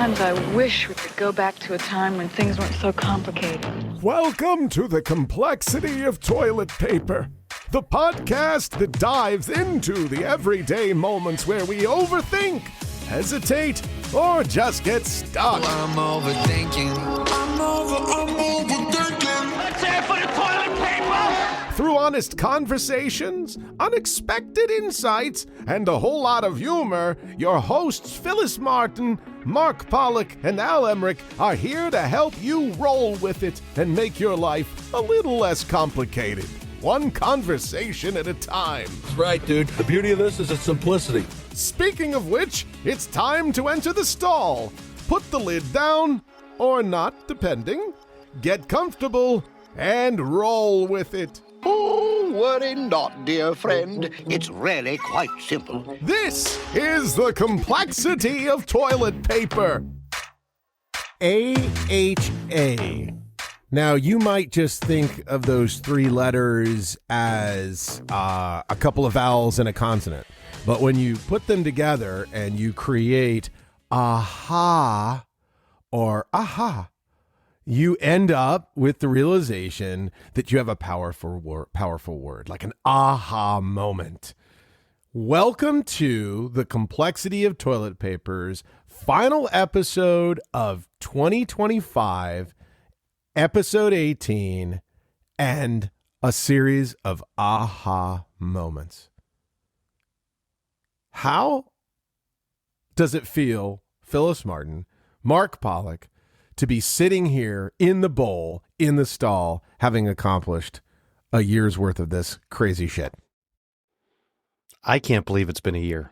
Sometimes I wish we could go back to a time when things weren't so complicated. Welcome to the complexity of toilet paper, the podcast that dives into the everyday moments where we overthink, hesitate, or just get stuck. I'm overthinking. I'm overthinking. Let's hear it for the toilet paper! Through honest conversations, unexpected insights, and a whole lot of humor, your hosts Phyllis Martin, Mark Pollock, and Al Emmerich are here to help you roll with it and make your life a little less complicated. One conversation at a time. That's right, dude. The beauty of this is its simplicity. Speaking of which, it's time to enter the stall. Put the lid down, or not, depending. Get comfortable, and roll with it. Oh, worry not, dear friend. It's really quite simple. This is the complexity of toilet paper. AHA. Now, you might just think of those three letters as a couple of vowels and a consonant. But when you put them together and you create aha or aha, you end up with the realization that you have a powerful word, like an aha moment. Welcome to the Complexity of Toilet Paper's final episode of 2025, episode 18, and a series of aha moments. How does it feel, Phyllis Martin, Mark Pollock, to be sitting here in the bowl, in the stall, having accomplished a year's worth of this crazy shit? I can't believe it's been a year.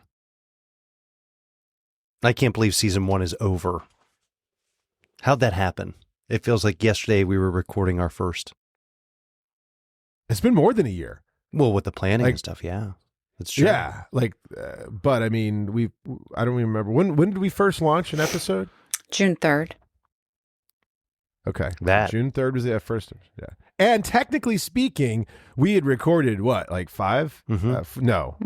I can't believe season 1 is over. How'd that happen? It feels like yesterday we were recording our first. It's been more than a year. Well, with the planning and stuff, yeah. That's true. Yeah, but I mean, I don't even remember. When did we first launch an episode? June 3rd. Okay. June 3rd was the first. Yeah. And technically speaking, we had recorded what, like 5? Mm-hmm. No.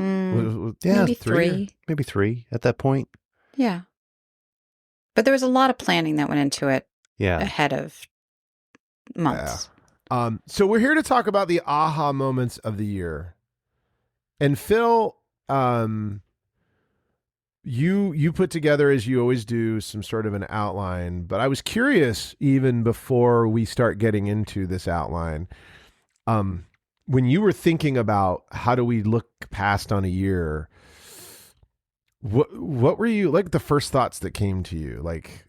Yeah, maybe 3. Maybe 3 at that point. Yeah. But there was a lot of planning that went into it ahead of months. Yeah. So we're here to talk about the aha moments of the year. And Phil, you put together, as you always do, some sort of an outline, but I was curious, even before we start getting into this outline, when you were thinking about how do we look past on a year, what were you, like, the first thoughts that came to you? Like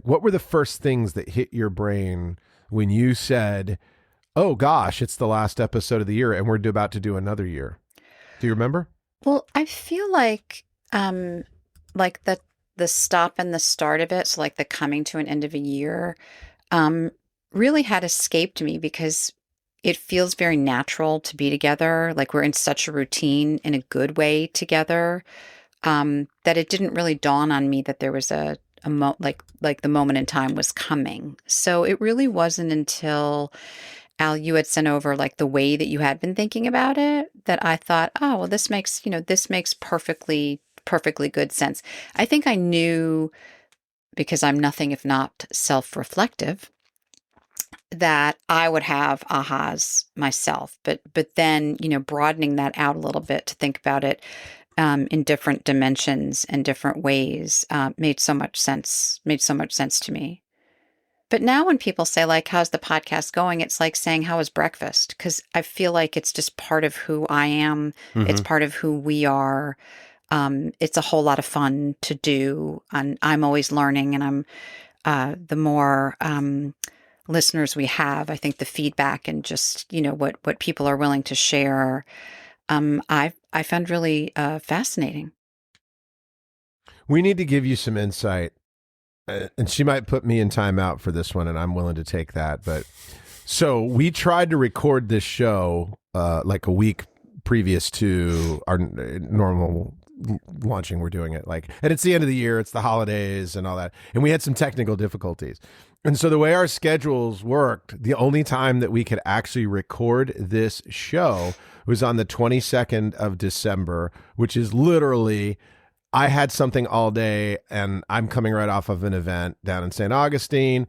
what were the first things that hit your brain when you said, oh gosh, it's the last episode of the year and we're about to do another year? Do you remember? Well, I feel like the stop and the start of it, so like the coming to an end of a year, really had escaped me because it feels very natural to be together. Like we're in such a routine in a good way together, that it didn't really dawn on me that there was like the moment in time was coming. So it really wasn't until Al, you had sent over like the way that you had been thinking about it that I thought, oh, well, this makes perfectly good sense. I think I knew, because I'm nothing if not self-reflective, that I would have ahas myself. But then, broadening that out a little bit to think about it in different dimensions and different ways made so much sense to me. But now when people say, like, how's the podcast going? It's like saying, how was breakfast? Because I feel like it's just part of who I am. Mm-hmm. It's part of who we are. It's a whole lot of fun to do. And I'm always learning. And the more listeners we have, I think the feedback and just, what people are willing to share, I found really fascinating. We need to give you some insight. And she might put me in timeout for this one, and I'm willing to take that. But so we tried to record this show like a week previous to our normal launching. We're doing it and it's the end of the year, it's the holidays and all that. And we had some technical difficulties. And so the way our schedules worked, the only time that we could actually record this show was on the 22nd of December, which is literally I had something all day, and I'm coming right off of an event down in St. Augustine.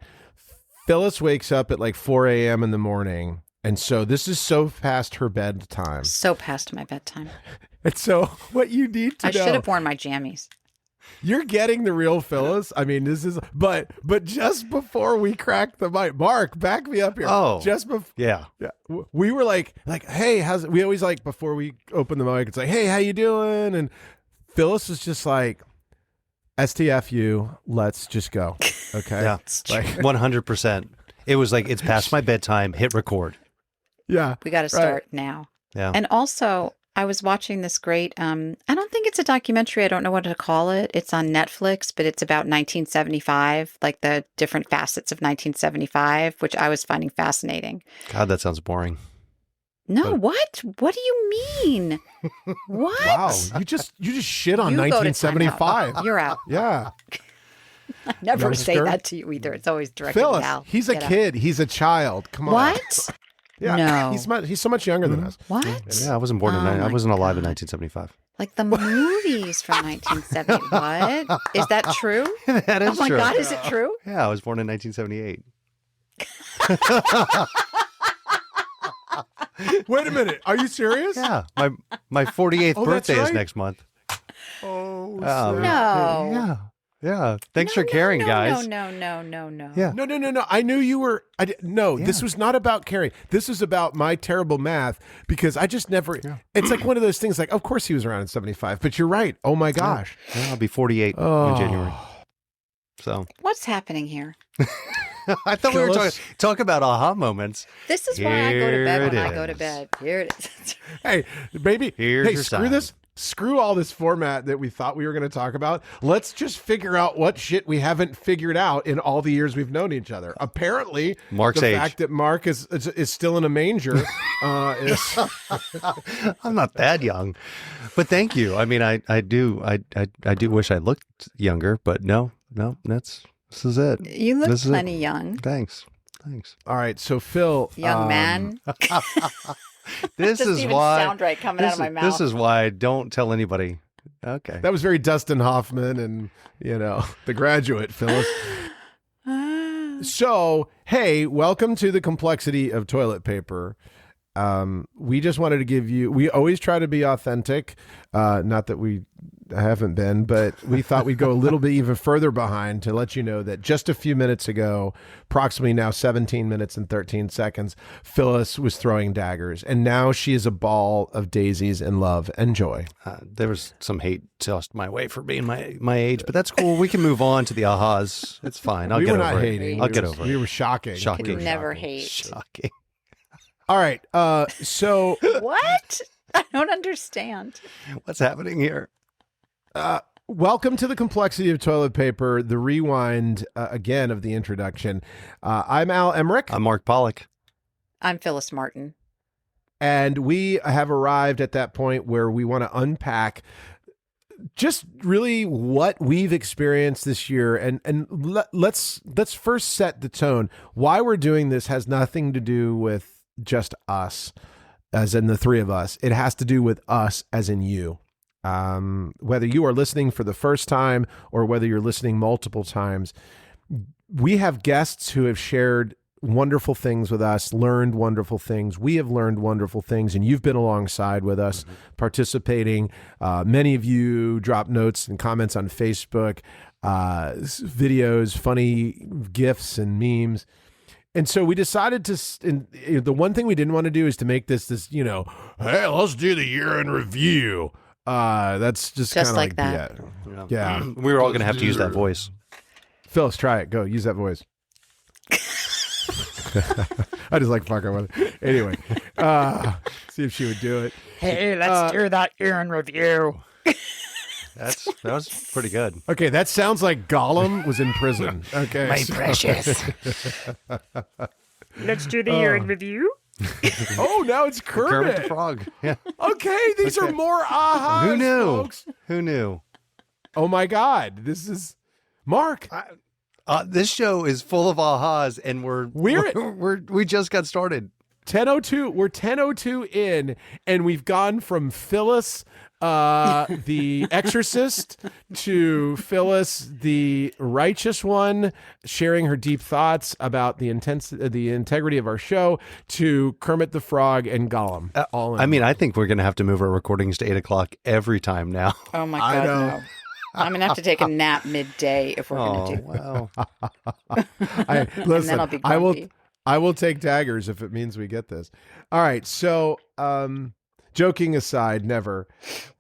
Phyllis wakes up at like 4 a.m. in the morning, and so this is so past her bedtime. So past my bedtime. And so what you need to I know, should have worn my jammies. you're getting the real Phyllis. I mean, this is, but just before we crack the mic, Mark, back me up here. Oh, just before. yeah. We were like, hey, how's it? We always like, before we open the mic, it's like, hey, how you doing? And Phyllis is just like, STFU, let's just go. Okay. Yeah. Like, 100%. It was like, it's past my bedtime, hit record. yeah. We got to start now. Yeah. And also, I was watching this great, I don't think it's a documentary. I don't know what to call it. It's on Netflix, but it's about 1975, like the different facets of 1975, which I was finding fascinating. God, that sounds boring. No, what? What do you mean? What? Wow. You just shit on You go to 1975. timeout. You're out. Yeah. I never Never say scared? that to you either. It's always directed Phyllis, at Al. he's a Get out. kid. He's a child. Come on. What? Yeah. No. He's so much younger than us. What? Yeah, I wasn't born in, Oh I my wasn't alive in God. 1975. Like the movies from 1970. What? Is that true? That is Oh my true. God, is it true? Yeah, I was born in 1978. Wait a minute. Are you serious? Yeah, my 48th Oh, that's birthday is right. next month. Oh, No. Yeah. Thanks for caring, guys. No. Yeah. No. I knew you were. This was not about Carrie. This was about my terrible math because I just never. It's like one of those things. Like, of course he was around in 75, but you're right. Oh my gosh. Yeah, I'll be 48 Oh. in January. So What's happening here? I thought we were Phyllis? talk about aha moments. This is why I go to bed Here when it I go to is. bed. Here it is. Hey, baby. Here's hey, your screw sign. this. Screw all this format that we thought we were going to talk about. Let's just figure out what shit we haven't figured out in all the years we've known each other. Apparently, Mark's the age. fact that Mark is still in a manger is. I'm not that young, but thank you. I mean, I do wish I looked younger, but no, this is it. You look This is it. plenty young. Thanks. All right, so Phil, Young man. This Doesn't is even why sound right coming out of my mouth. This is why I don't tell anybody. Okay. that was very Dustin Hoffman and The Graduate, Phyllis. So, hey, welcome to the complexity of toilet paper. We just wanted to give you. We always try to be authentic. Not that we haven't been, but we thought we'd go a little bit even further behind to let you know that just a few minutes ago, approximately now 17 minutes and 13 seconds, Phyllis was throwing daggers, and now she is a ball of daisies and love and joy. There was some hate tossed my way for being my age, but that's cool. We can move on to the ahas. It's fine. I'll We get were over not it. hating. I'll We get were- over We it. were shocking. Shocking. We were Never shocking. hate. Shocking. All right. So What? I don't understand. What's happening here? welcome to the complexity of toilet paper, the rewind again of the introduction. I'm Al Emmerich, I'm Mark Pollock. I'm Phyllis Martin. and we have arrived at that point where we want to unpack just really what we've experienced this year, and let's first set the tone. Why we're doing this has nothing to do with just us, as in the three of us. It has to do with us, as in you. Whether you are listening for the first time or whether you're listening multiple times, we have guests who have shared wonderful things with us, learned wonderful things. We have learned wonderful things, and you've been alongside with us, participating. Many of you drop notes and comments on Facebook, videos, funny GIFs and memes. And so we decided to, the one thing we didn't want to do is to make this, hey, let's do the year in review. That's just kind of like that. Yeah. We were all going to have to use that voice. Phyllis, try it. Go. Use that voice. I just like fucking with it. Anyway, see if she would do it. Hey, let's do that year in review. That was pretty good. Okay, that sounds like Gollum was in prison. Okay. My precious. Let's do the year in review. Oh, now it's Kermit the Kermit. Frog. Yeah. Okay, these are more ahas, Who knew? folks. Who knew? Oh my God, this is Mark. This show is full of ahas, and we just got started. 10:02. We're 10:02 in, and we've gone from Phyllis the exorcist, to Phyllis, the righteous one, sharing her deep thoughts about the integrity of our show, to Kermit the Frog and Gollum. All in I mean, one. I think we're going to have to move our recordings to 8:00 every time now. Oh my I God, know. no. I'm going to have to take a nap midday if we're going to do wow. Listen, then I'll be I will. grumpy. I will take daggers if it means we get this. All right. So, joking aside, never.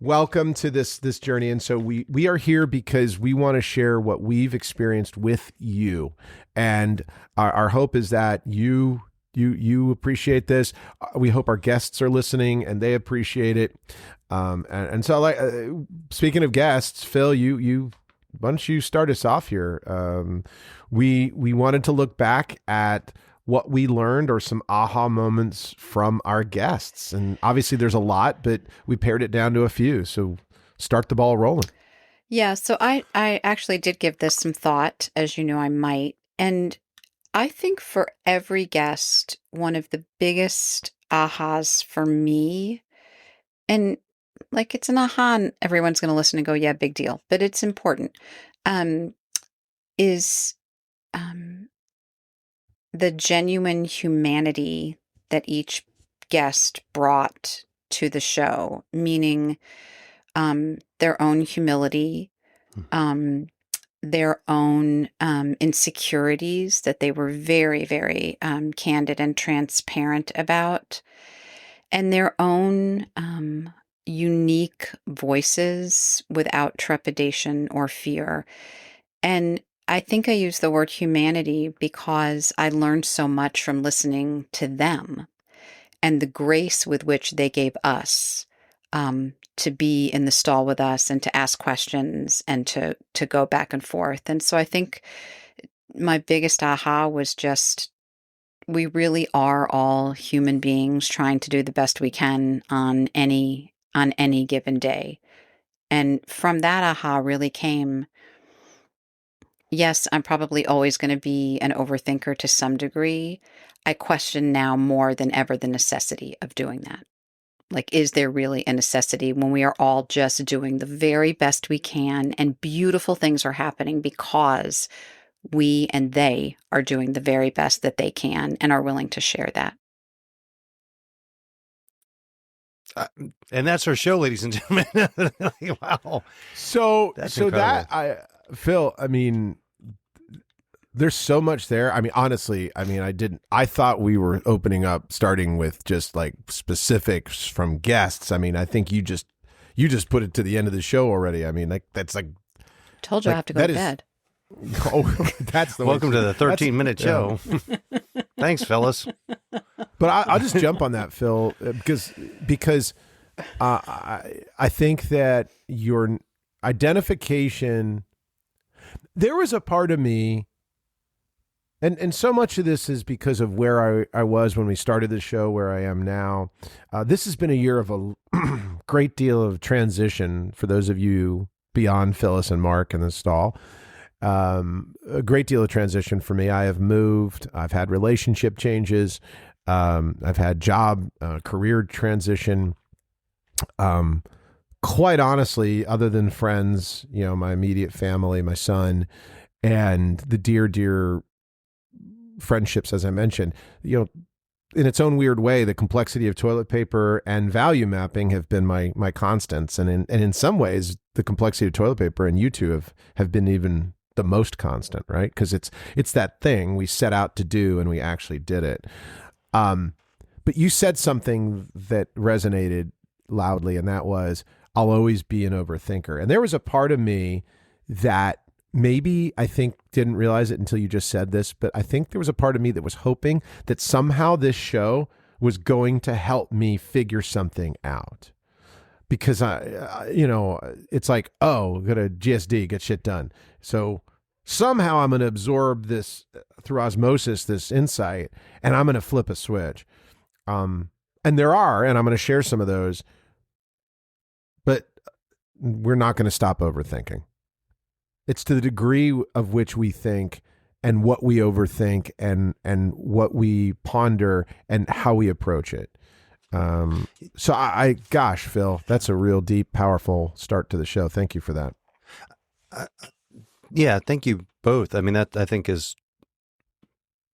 Welcome to this journey, and so we are here because we want to share what we've experienced with you, and our hope is that you appreciate this. We hope our guests are listening and they appreciate it. And so, like, speaking of guests, Phil, you why don't you start us off here? We wanted to look back at what we learned or some aha moments from our guests. And obviously there's a lot, but we pared it down to a few. So start the ball rolling. Yeah, so I actually did give this some thought, as you know I might. And I think for every guest, one of the biggest ahas for me, and like it's an aha and everyone's going to listen and go, yeah, big deal, but it's important, is the genuine humanity that each guest brought to the show, meaning their own humility, their own insecurities that they were very, very candid and transparent about, and their own unique voices without trepidation or fear. And I think I use the word humanity because I learned so much from listening to them and the grace with which they gave us to be in the stall with us and to ask questions and to go back and forth. And so I think my biggest aha was just, we really are all human beings trying to do the best we can on any given day. And from that aha really came, yes, I'm probably always going to be an overthinker to some degree. I question now more than ever the necessity of doing that. Like, is there really a necessity when we are all just doing the very best we can and beautiful things are happening because we and they are doing the very best that they can and are willing to share that? And that's our show, ladies and gentlemen. Wow. So That's incredible. Phil, I mean, there's so much there. I mean, honestly, I thought we were opening up, starting with just like specifics from guests. I mean, I think you just put it to the end of the show already. I mean, like, that's like, Told you I have to go to bed. oh, that's the Welcome to the 13-minute show. Thanks, Phyllis. But I'll just jump on that, Phil, because I think that your identification, there was a part of me, and so much of this is because of where I was when we started the show, where I am now. This has been a year of a great deal of transition for those of you beyond Phyllis and Mark in the stall. A great deal of transition for me. I have moved. I've had relationship changes. I've had job, career transition. Quite honestly, other than friends, my immediate family, my son, and the dear friendships, as I mentioned, in its own weird way, the complexity of toilet paper and value mapping have been my constants. And in some ways, the complexity of toilet paper and you two have been even the most constant, right? Because it's that thing we set out to do and we actually did it. But you said something that resonated loudly, and that was, I'll always be an overthinker. And there was a part of me that maybe, I think, didn't realize it until you just said this, but I think there was a part of me that was hoping that somehow this show was going to help me figure something out. Because it's like, oh, go to GSD, get shit done. So somehow I'm going to absorb this through osmosis, this insight, and I'm going to flip a switch. And I'm going to share some of those, but we're not going to stop overthinking. It's to the degree of which we think and what we overthink and what we ponder and how we approach it. So gosh, Phil, that's a real deep, powerful start to the show. Thank you for that. Yeah, thank you both. I mean, that I think is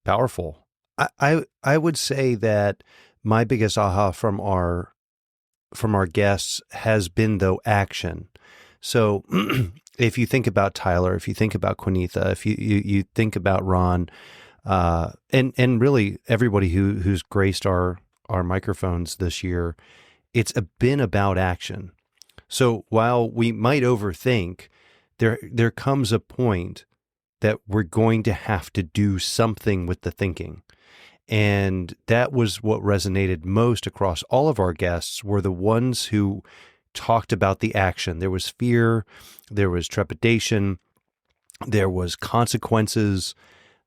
powerful. I would say that my biggest aha from our guests has been, though, action. So if you think about Tyler, if you think about Quinitha, if you think about Ron, and really everybody who's graced our microphones this year, it's been about action. So while we might overthink, there comes a point that we're going to have to do something with the thinking. And that was what resonated most across all of our guests, were the ones who talked about the action. There was fear, there was trepidation, there was consequences,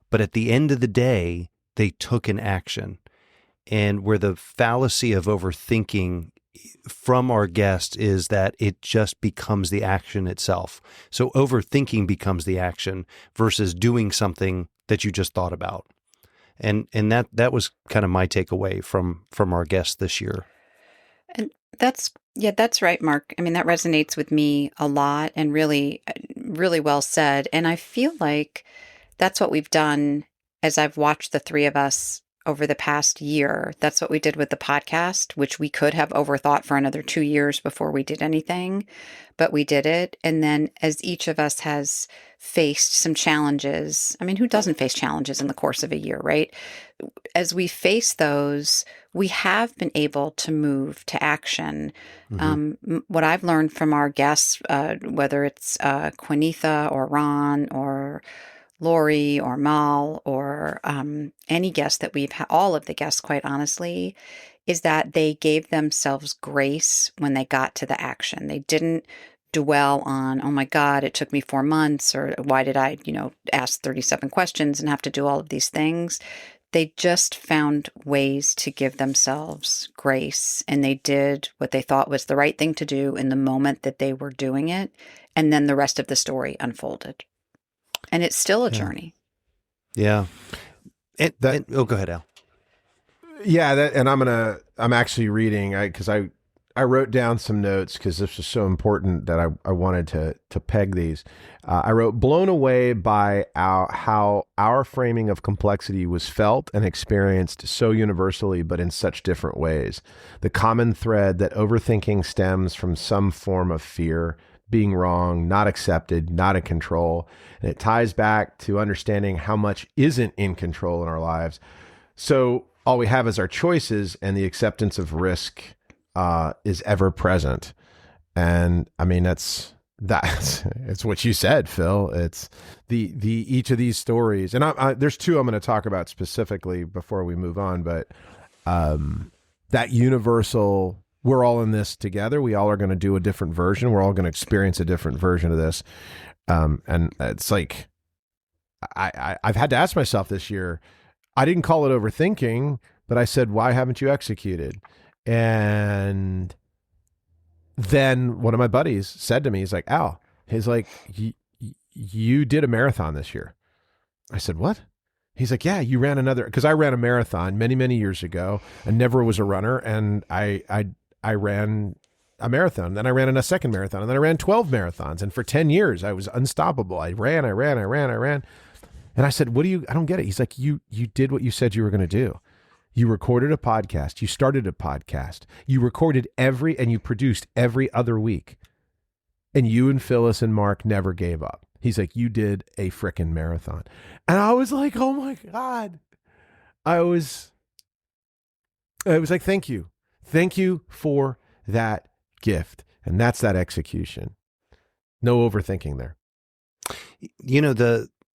but at the end of the day, they took an action. And where the fallacy of overthinking from our guest is that it just becomes the action itself. So overthinking becomes the action versus doing something that you just thought about. And that was kind of my takeaway from our guests this year. And that's right, Mark. I mean, that resonates with me a lot, and really, really well said. And I feel like that's what we've done as I've watched the three of us over the past year. That's what we did with the podcast, which we could have overthought for another 2 years before we did anything, but we did it. And then as each of us has faced some challenges, I mean, who doesn't face challenges in the course of a year, right? As we face those, we have been able to move to action. What I've learned from our guests, whether it's Quinitha or Ron or Lori or Mal or any guest that we've had, all of the guests, quite honestly, is that they gave themselves grace when they got to the action. They didn't dwell on, oh my God, it took me 4 months, or why did I, ask 37 questions and have to do all of these things. They just found ways to give themselves grace, and they did what they thought was the right thing to do in the moment that they were doing it. And then the rest of the story unfolded. And it's still a journey. Yeah. Go ahead, Al. Yeah, I'm actually reading, because I wrote down some notes because this was so important that I wanted to peg these. I wrote, blown away by how our framing of complexity was felt and experienced so universally, but in such different ways. The common thread that overthinking stems from some form of fear, being wrong, not accepted, not in control. And it ties back to understanding how much isn't in control in our lives. So all we have is our choices, and the acceptance of risk is ever present. And I mean, it's what you said, Phil. It's the each of these stories. And there's two I'm going to talk about specifically before we move on, but that universal, we're all in this together. We all are going to do a different version. We're all going to experience a different version of this. And it's like, I've had to ask myself this year, I didn't call it overthinking, but I said, why haven't you executed? And then one of my buddies said to me, he's like, Al, he's like, you did a marathon this year. I said, what? He's like, yeah, you ran another, because I ran a marathon many, many years ago. I never was a runner, and I ran a marathon. Then I ran a second marathon, and then I ran 12 marathons. And for 10 years, I was unstoppable. I ran. And I said, I don't get it. He's like, you did what you said you were going to do. You recorded a podcast. You started a podcast. You recorded and you produced every other week. And you and Phyllis and Mark never gave up. He's like, you did a frickin' marathon. And I was like, oh my God. I was like, thank you. Thank you for that gift. And that's that execution. No overthinking there.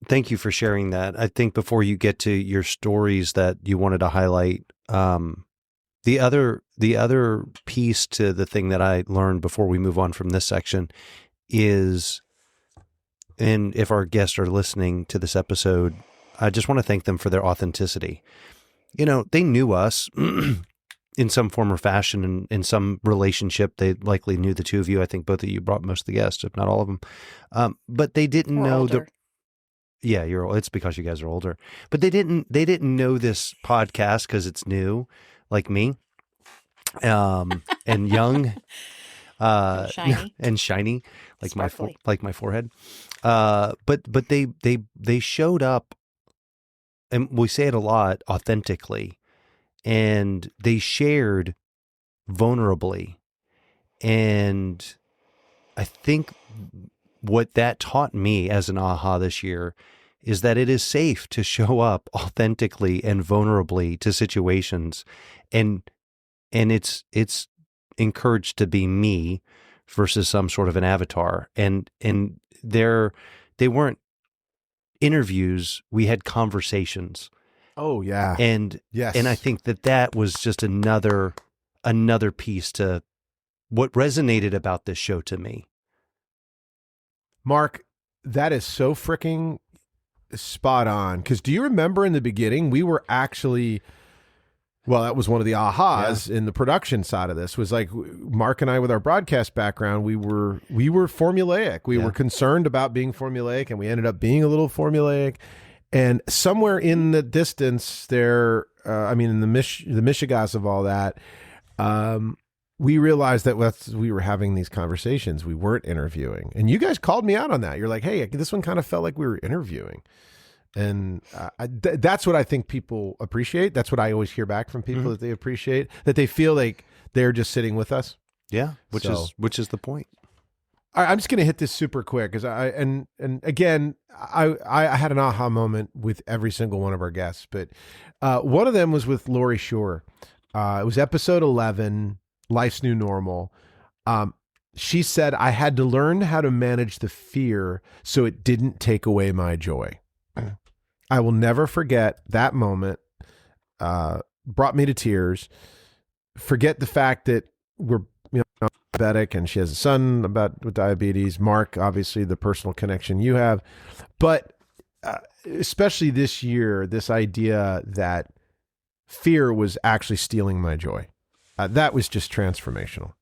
Thank you for sharing that. I think before you get to your stories that you wanted to highlight, the other piece to the thing that I learned before we move on from this section is, and if our guests are listening to this episode, I just want to thank them for their authenticity. They knew us in some form or fashion, and in some relationship. They likely knew the two of you. I think both of you brought most of the guests, if not all of them. But they didn't know the. Yeah, it's because you guys are older. But they didn't know this podcast because it's new, like me. and young, Shiny. and shiny, like Sparkly. my forehead. But they showed up, and we say it a lot, authentically, and they shared vulnerably. And I think what that taught me as an aha this year is that it is safe to show up authentically and vulnerably to situations, and it's encouraged to be me versus some sort of an avatar. And they weren't interviews, we had conversations. Oh yeah. And Yes. and I think that was just another piece to what resonated about this show to me. Mark, that is so freaking spot on. Because do you remember in the beginning, we were actually, well, that was one of the ahas in the production side of this, was like Mark and I, with our broadcast background, we were formulaic. We were concerned about being formulaic, and we ended up being a little formulaic. And somewhere in the distance there, in the Michigas of all that, we realized that we were having these conversations. We weren't interviewing. And you guys called me out on that. You're like, hey, this one kind of felt like we were interviewing. And that's what I think people appreciate. That's what I always hear back from people, that they appreciate, that they feel like they're just sitting with us. Yeah, which is the point. I'm just going to hit this super quick because I had an aha moment with every single one of our guests, but one of them was with Lori Shore. It was episode 11, Life's New Normal. She said, I had to learn how to manage the fear so it didn't take away my joy. I will never forget that moment. Brought me to tears. Forget the fact that we're diabetic and she has a son with diabetes. Mark, obviously the personal connection you have, but especially this year, this idea that fear was actually stealing my joy. That was just transformational.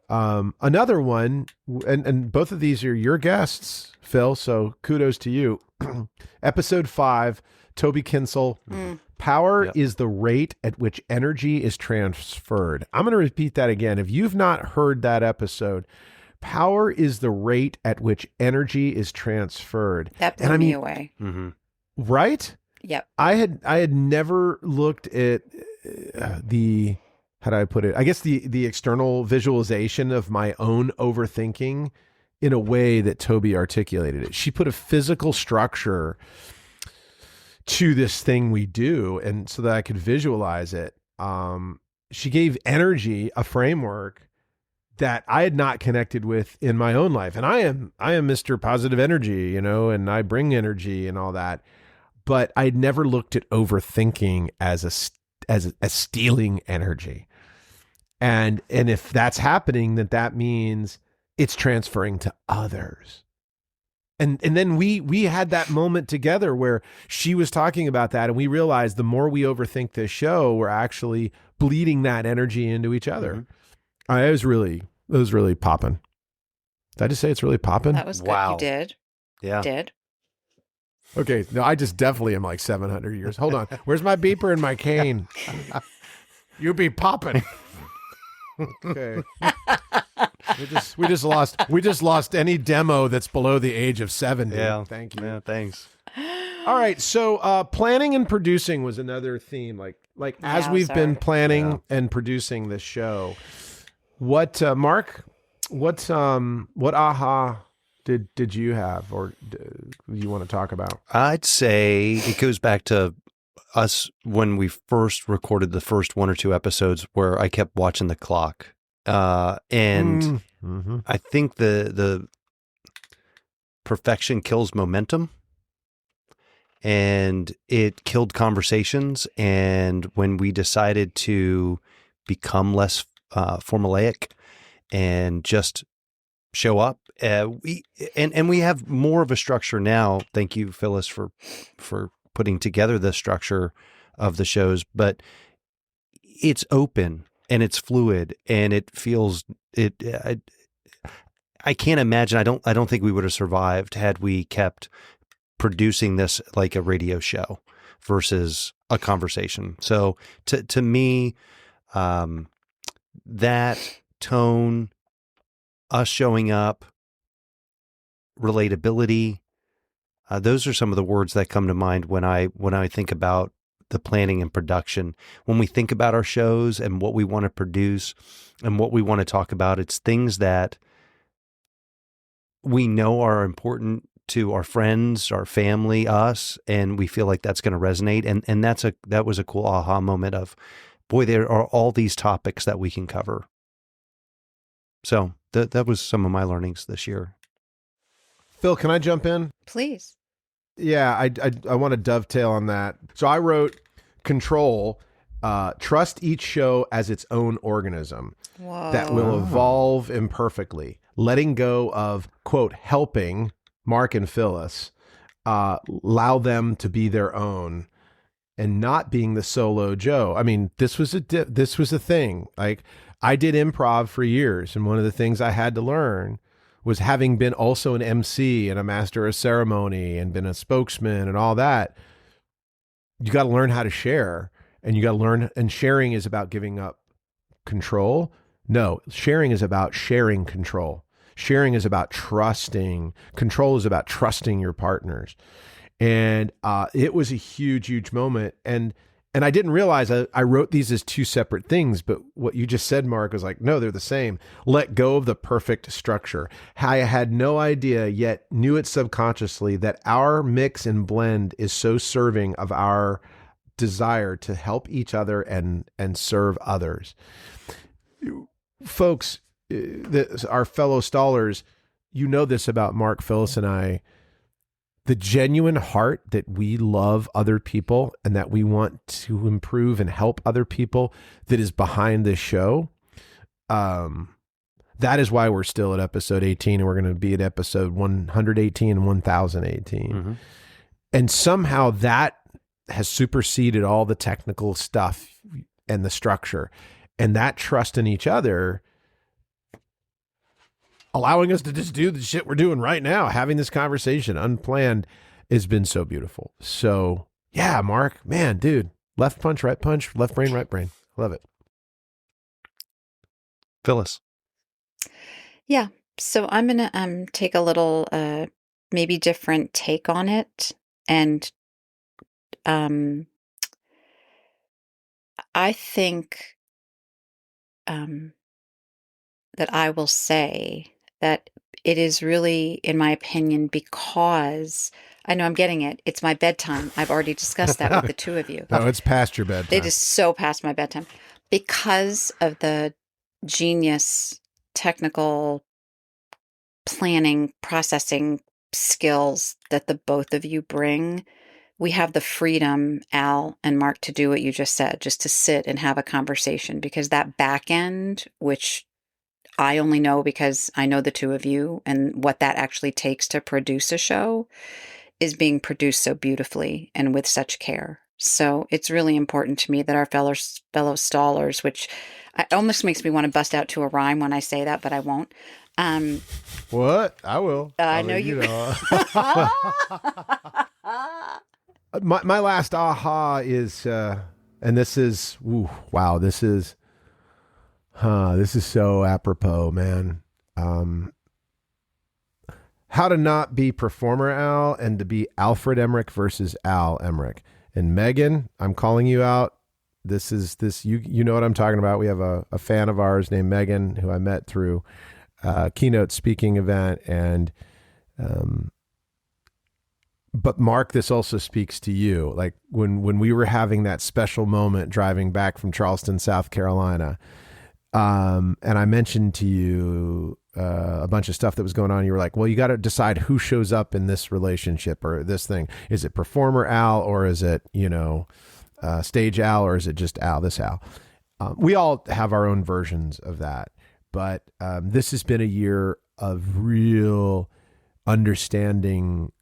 Another one, and both of these are your guests, Phil, so kudos to you. Episode 5, Toby Kinsel. Power is the rate at which energy is transferred. I'm going to repeat that again. If you've not heard that episode, power is the rate at which energy is transferred. That blew me away. Right? Yep. I had never looked at the, how do I put it? I guess the external visualization of my own overthinking in a way that Toby articulated it. She put a physical structure to this thing we do, and so that I could visualize it. She gave energy a framework that I had not connected with in my own life. And I am Mr. Positive Energy, and I bring energy and all that. But I'd never looked at overthinking as a stealing energy. And if that's happening, that means it's transferring to others. And then we had that moment together where she was talking about that, and we realized the more we overthink this show, we're actually bleeding that energy into each other. It was really popping. Did I just say it's really popping? That was good. Wow. You did. Yeah. You did. Okay, no, I just definitely am like 700 years. Hold on. Where's my beeper and my cane? You be popping. Okay. We just lost any demo that's below the age of 70. Yeah. Thank you. Yeah, thanks. All right. So planning and producing was another theme. Like as we've been planning and producing this show, what Mark, what aha did you have, or you want to talk about? I'd say it goes back to us when we first recorded the first one or two episodes where I kept watching the clock. And I think the perfection kills momentum, and it killed conversations. And when we decided to become less formulaic and just show up, we have more of a structure now. Thank you, Phyllis, for putting together the structure of the shows, but it's open and it's fluid and it feels it. I can't imagine. I don't think we would have survived had we kept producing this like a radio show versus a conversation. So to me, that tone, us showing up, relatability, those are some of the words that come to mind when I think about the planning and production. When we think about our shows and what we want to produce and what we want to talk about, it's things that we know are important to our friends, our family, us, and we feel like that's going to resonate. And that was a cool aha moment of, boy, there are all these topics that we can cover. So that was some of my learnings this year. Phil, can I jump in? Please. Yeah, I want to dovetail on that. So I wrote control, trust each show as its own organism that will evolve imperfectly. Letting go of, quote, helping Mark and Phyllis, allow them to be their own and not being the solo Joe. I mean, this was a thing. Like, I did improv for years, and one of the things I had to learn was, having been also an MC and a master of ceremony and been a spokesman and all that, you got to learn how to share, and you got to learn, and sharing is about giving up control. No, sharing is about sharing control. Sharing is about trusting. Control is about trusting your partners. And it was a huge, huge moment. And I didn't realize I wrote these as two separate things, but what you just said, Mark, was like, no, they're the same. Let go of the perfect structure. I had no idea, yet knew it subconsciously, that our mix and blend is so serving of our desire to help each other and serve others. Folks, our fellow stallers, you know this about Mark, Phyllis, and I. The genuine heart that we love other people and that we want to improve and help other people that is behind this show, that is why we're still at episode 18, and we're going to be at episode 118 and 1018. Mm-hmm. And somehow that has superseded all the technical stuff and the structure, and that trust in each other, allowing us to just do the shit we're doing right now, having this conversation unplanned, has been so beautiful. So yeah, Mark, man, dude, left punch, left brain, right brain. Love it. Phyllis. Yeah. So I'm going to take a little maybe different take on it. And I think that I will say that it is really, in my opinion, because I know I'm getting it. It's my bedtime. I've already discussed that with the two of you. Oh, it's past your bedtime. It is so past my bedtime. Because of the genius, technical planning, processing skills that the both of you bring, we have the freedom, Al and Mark, to do what you just said, just to sit and have a conversation, because that back end, which I only know because I know the two of you and what that actually takes to produce a show, is being produced so beautifully and with such care. So it's really important to me that our fellow stallers, which almost makes me want to bust out to a rhyme when I say that, but I won't. What? I will. I know you. My last aha is, and this is, wow, this is so apropos, man. How to not be performer Al and to be Alfred Emmerich versus Al Emmerich. And Megan, I'm calling you out. You know what I'm talking about. We have a fan of ours named Megan who I met through a keynote speaking event. And, but Mark, this also speaks to you. Like when we were having that special moment driving back from Charleston, South Carolina, and I mentioned to you a bunch of stuff that was going on. You were like, well, you got to decide who shows up in this relationship or this thing. Is it performer Al, or is it, stage Al, or is it just Al, this Al? We all have our own versions of that. But this has been a year of real understanding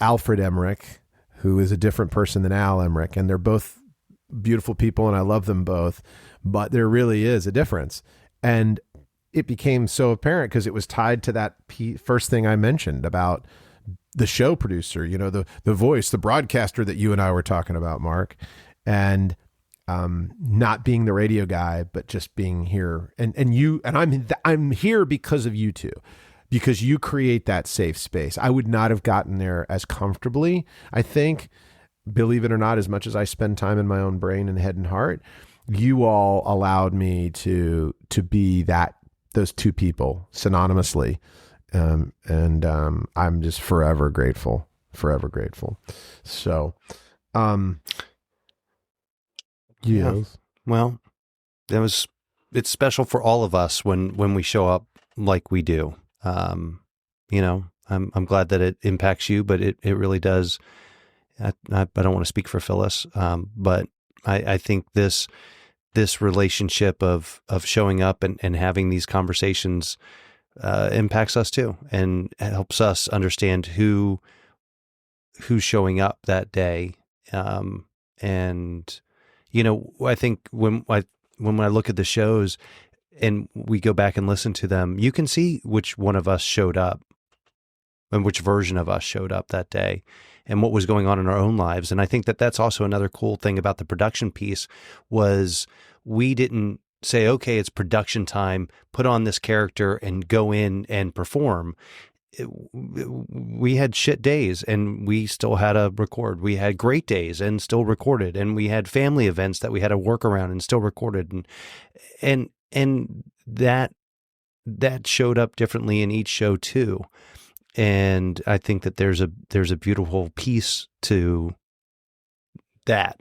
Alfred Emmerich, who is a different person than Al Emmerich. And they're both beautiful people, and I love them both. But there really is a difference. And it became so apparent because it was tied to that first thing I mentioned about the show producer, the voice, the broadcaster that you and I were talking about, Mark. And not being the radio guy, but just being here. And I'm here because of you two, because you create that safe space. I would not have gotten there as comfortably, I think, believe it or not, as much as I spend time in my own brain and head and heart. You all allowed me to be those two people synonymously. And I'm just forever grateful. So, yes. Well, it's special for all of us when we show up like we do. You know, I'm glad that it impacts you, but it really does. I don't want to speak for Phyllis, but I think this relationship of showing up and having these conversations impacts us too, and helps us understand who's showing up that day. And you know, I think when I look at the shows and we go back and listen to them, you can see which one of us showed up and which version of us showed up that day and what was going on in our own lives. And I think that that's also another cool thing about the production piece was we didn't say, okay, it's production time, put on this character and go in and perform. We had shit days and we still had to record. We had great days and still recorded. And we had family events that we had to work around and still recorded. And that showed up differently in each show too. And I think that there's a beautiful piece to that,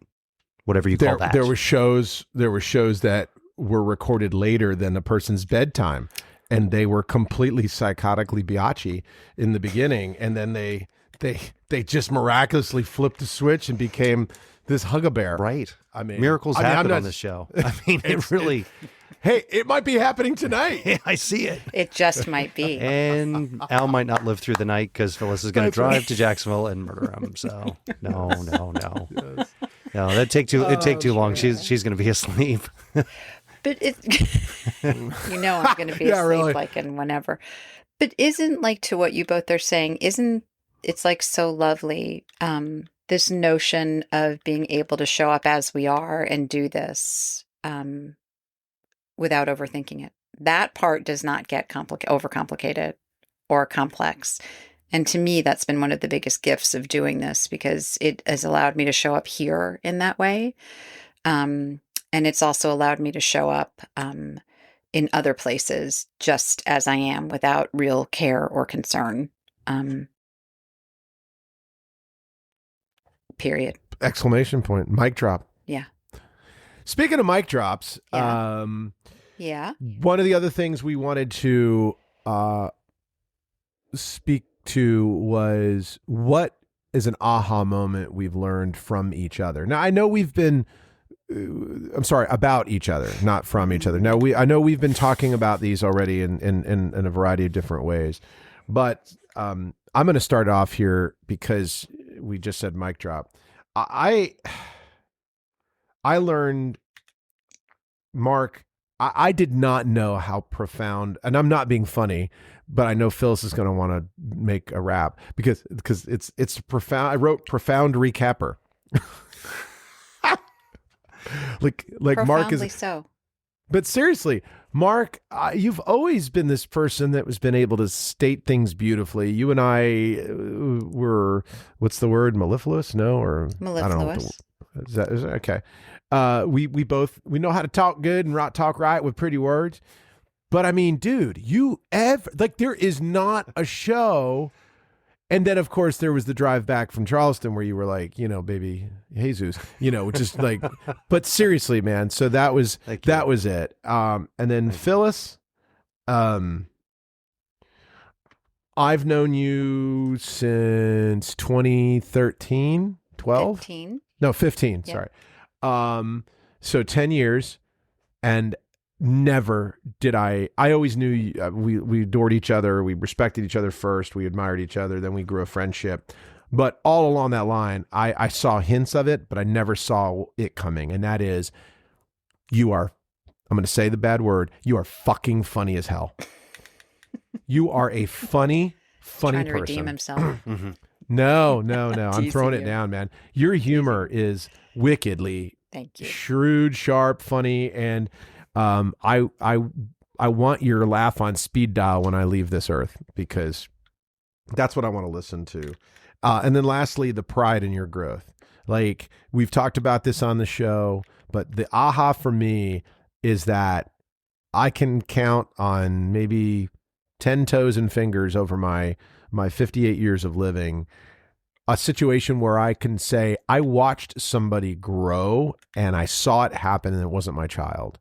whatever you call that. There were shows that were recorded later than a person's bedtime, and they were completely psychotically biatchy in the beginning, and then they just miraculously flipped the switch and became this hug-a-bear. Right. I mean, miracles happen on this show. I mean, it really. Hey, it might be happening tonight. I see it. It just might be. And Al might not live through the night because Phyllis is going to drive to Jacksonville and murder him. So no. Yes. No, that'd take too long. She's going to be asleep. But I'm going to be Yeah, asleep really. like in whenever. But isn't like to what you both are saying, isn't it's like so lovely, this notion of being able to show up as we are and do this without overthinking it. That part does not get overcomplicated or complex. And to me, that's been one of the biggest gifts of doing this because it has allowed me to show up here in that way. And it's also allowed me to show up in other places just as I am without real care or concern. Period. Exclamation point. Mic drop. Yeah. Speaking of mic drops, Yeah. one of the other things we wanted to speak to was what is an aha moment we've learned from each other. Now, I know we've been, about each other, not from each other. Now, I know we've been talking about these already in a variety of different ways, but I'm going to start off here because we just said mic drop. I learned, Mark, I did not know how profound, and I'm not being funny, but I know Phyllis is going to want to make a rap because it's profound. I wrote profound recapper. like Mark is so. But seriously, Mark, you've always been this person that has been able to state things beautifully. You and I were, what's the word? Mellifluous? No, or Mellifluous. Is that okay? We both know how to talk good and talk right with pretty words. But I mean, dude, there is not a show. And then, of course, there was the drive back from Charleston where you were like, baby Jesus, which is like, but seriously, man. So that was it. And then Phyllis, I've known you since 2013, 12? 15. No, 15. Yep. Sorry. So 10 years, and never did I always knew we adored each other. We respected each other first. We admired each other. Then we grew a friendship. But all along that line, I saw hints of it, but I never saw it coming. And that is, I'm going to say the bad word. You are fucking funny as hell. You are a funny Trying to person. redeem himself. No. I'm Teasing throwing it you. down, man. Your humor is wickedly Thank you. shrewd, sharp, funny, and I want your laugh on speed dial when I leave this earth, because that's what I want to listen to. And then lastly, the pride in your growth. Like, we've talked about this on the show, but the aha for me is that I can count on maybe 10 toes and fingers over my 58 years of living, a situation where I can say I watched somebody grow and I saw it happen, and it wasn't my child.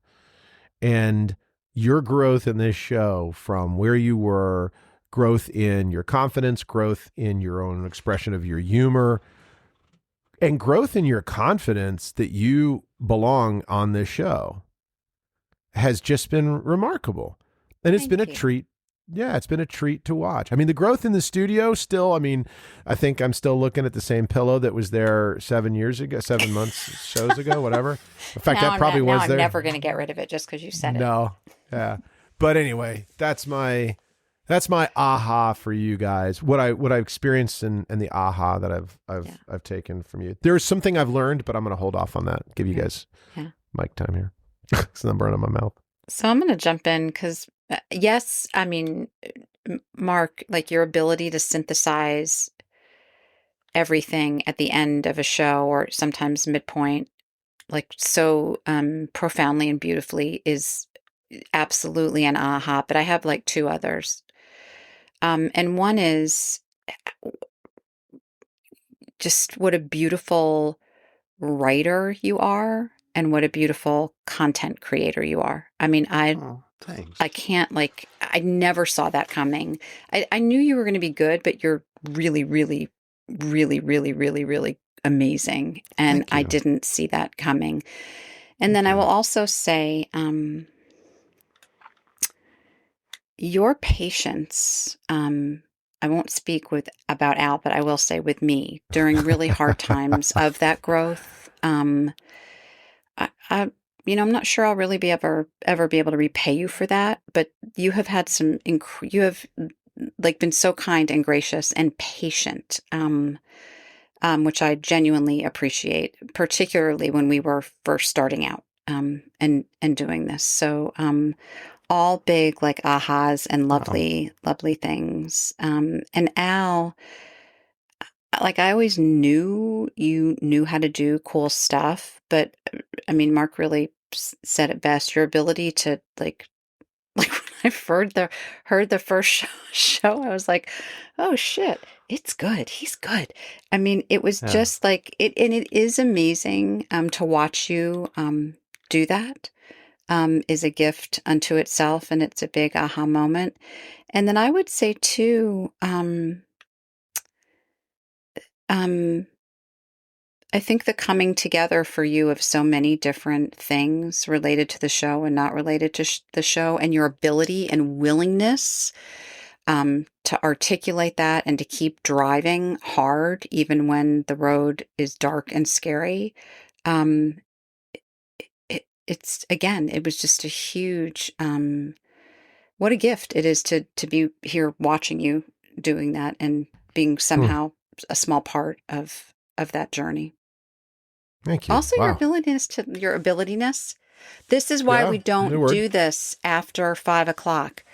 And your growth in this show, from where you were, growth in your confidence, growth in your own expression of your humor, and growth in your confidence that you belong on this show, has just been remarkable. And it's been a treat. Yeah, it's been a treat to watch. I mean, the growth in the studio still, I mean, I think I'm still looking at the same pillow that was there 7 months, shows ago, whatever. In fact, that probably was there. I'm never going to get rid of it just because you said it. No, yeah. But anyway, that's my aha for you guys. What I experienced and the aha that I've taken from you. There's something I've learned, but I'm going to hold off on that. Give you guys mic time here. It's not burning my mouth. So I'm going to jump in because, yes, I mean, Mark, like your ability to synthesize everything at the end of a show or sometimes midpoint, like so profoundly and beautifully, is absolutely an aha. But I have like two others. And one is just what a beautiful writer you are and what a beautiful content creator you are. I mean, Thanks. I can't, like, I never saw that coming. I knew you were going to be good, but you're really, really, really, really, really, really amazing. And I didn't see that coming. And then I will also say, your patience, I won't speak about Al, but I will say with me during really hard times of that growth. I'm not sure I'll really ever be able to repay you for that, but you have had you have like been so kind and gracious and patient, which I genuinely appreciate, particularly when we were first starting out, and doing this. So, all big like ahas and lovely things. And Al, like, I always knew you knew how to do cool stuff, but I mean, Mark really said it best. Your ability to like when I heard the first show, I was like, oh shit, it's good. He's good. I mean, it was just like it, and it is amazing to watch you do that. Is a gift unto itself, and it's a big aha moment. And then I would say too, I think the coming together for you of so many different things related to the show and not related to the show, and your ability and willingness to articulate that and to keep driving hard even when the road is dark and scary. It was just a huge, what a gift it is to be here watching you doing that and being somehow a small part of that journey. Thank you. Also, Wow. your abilityness. This is why we don't do this after 5 o'clock.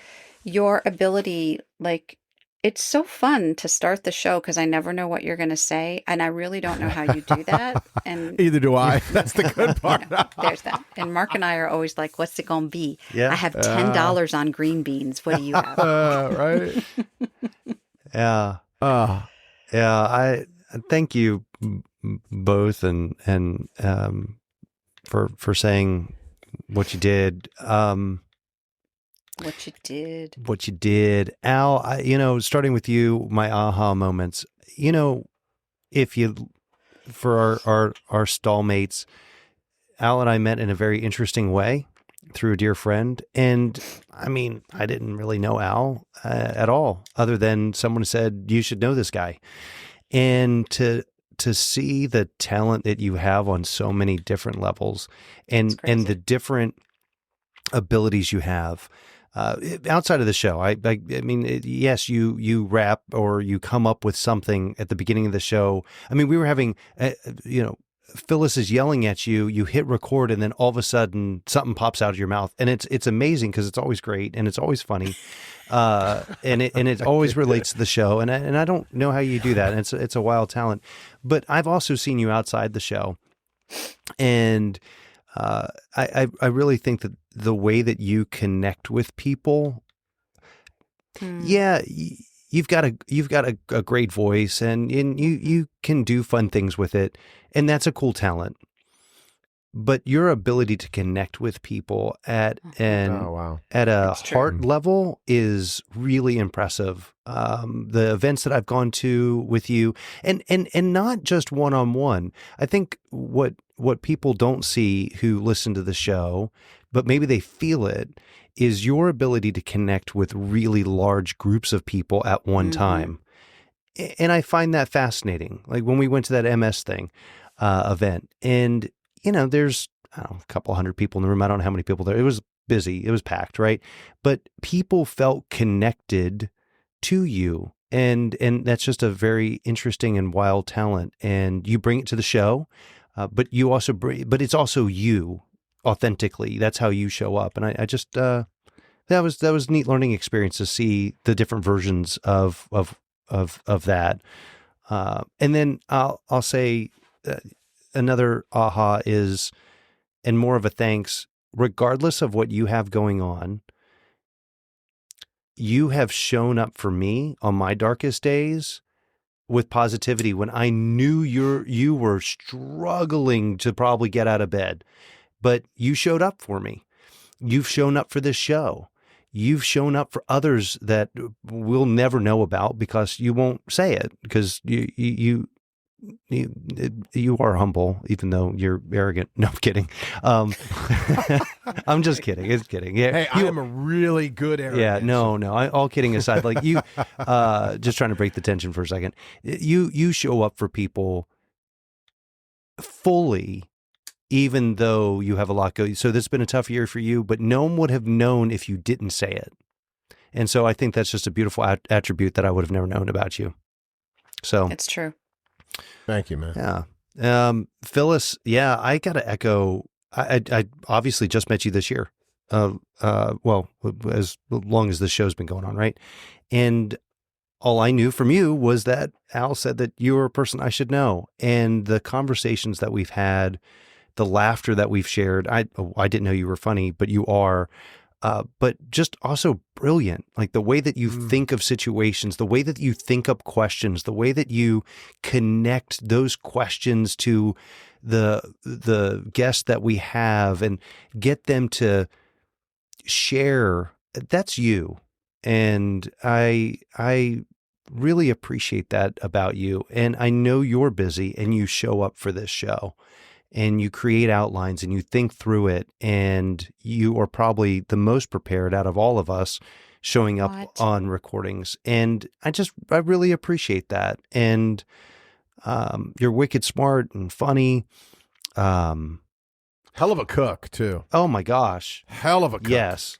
Your ability, like, it's so fun to start the show because I never know what you're going to say, and I really don't know how you do that. And Either do I. That's the good part. there's that. And Mark and I are always like, "What's it going to be?" Yeah. I have $10 on green beans. What do you have? Right? Yeah. I thank you both and for saying what you did. What you did, Al. Starting with you, my aha moments. If you, for our stallmates, Al and I met in a very interesting way through a dear friend. And I mean, I didn't really know Al at all, other than someone said, you should know this guy. And to see the talent that you have on so many different levels and the different abilities you have outside of the show. I mean, yes, you rap or you come up with something at the beginning of the show. I mean, we were having, Phyllis is yelling at you, you hit record, and then all of a sudden something pops out of your mouth, and it's amazing because it's always great and it's always funny, and it always relates to the show. And I don't know how you do that. And it's a wild talent. But I've also seen you outside the show, and I really think that the way that you connect with people, yeah. You've got a great voice, and you can do fun things with it, and that's a cool talent. But your ability to connect with people at a heart level is really impressive. The events that I've gone to with you, and not just one-on-one. I think what people don't see who listen to the show, but maybe they feel it, is your ability to connect with really large groups of people at one time. And I find that fascinating. Like when we went to that MS thing event, and, there's a couple hundred people in the room. I don't know how many people there. It was busy. It was packed, right? But people felt connected to you. And that's just a very interesting and wild talent. And you bring it to the show, but it's also you. Authentically, that's how you show up, and I just that was a neat learning experience to see the different versions of that. And then I'll say another aha is, and more of a thanks, regardless of what you have going on, you have shown up for me on my darkest days with positivity when I knew you were struggling to probably get out of bed. But you showed up for me. You've shown up for this show. You've shown up for others that we'll never know about because you won't say it, because you are humble, even though you're arrogant. No, I'm kidding. I'm just kidding. It's kidding. Yeah, hey, I am a really good arrogant. Yeah, no. All kidding aside, like you, just trying to break the tension for a second. You show up for people fully, even though you have a lot going. So this has been a tough year for you, but no one would have known if you didn't say it. And so I think that's just a beautiful attribute that I would have never known about you. So it's true. Thank you, man. Yeah. Phyllis, yeah, I got to echo. I obviously just met you this year. Well, as long as this show's been going on, right? And all I knew from you was that Al said that you were a person I should know. And the conversations that we've had, the laughter that we've shared, I didn't know you were funny, but you are, but just also brilliant. Like the way that you think of situations, the way that you think up questions, the way that you connect those questions to the guests that we have and get them to share. That's you. And I really appreciate that about you. And I know you're busy and you show up for this show. And you create outlines and you think through it, and you are probably the most prepared out of all of us showing up on recordings. And I really appreciate that. And you're wicked smart and funny. Hell of a cook too. Oh my gosh. Hell of a cook. Yes.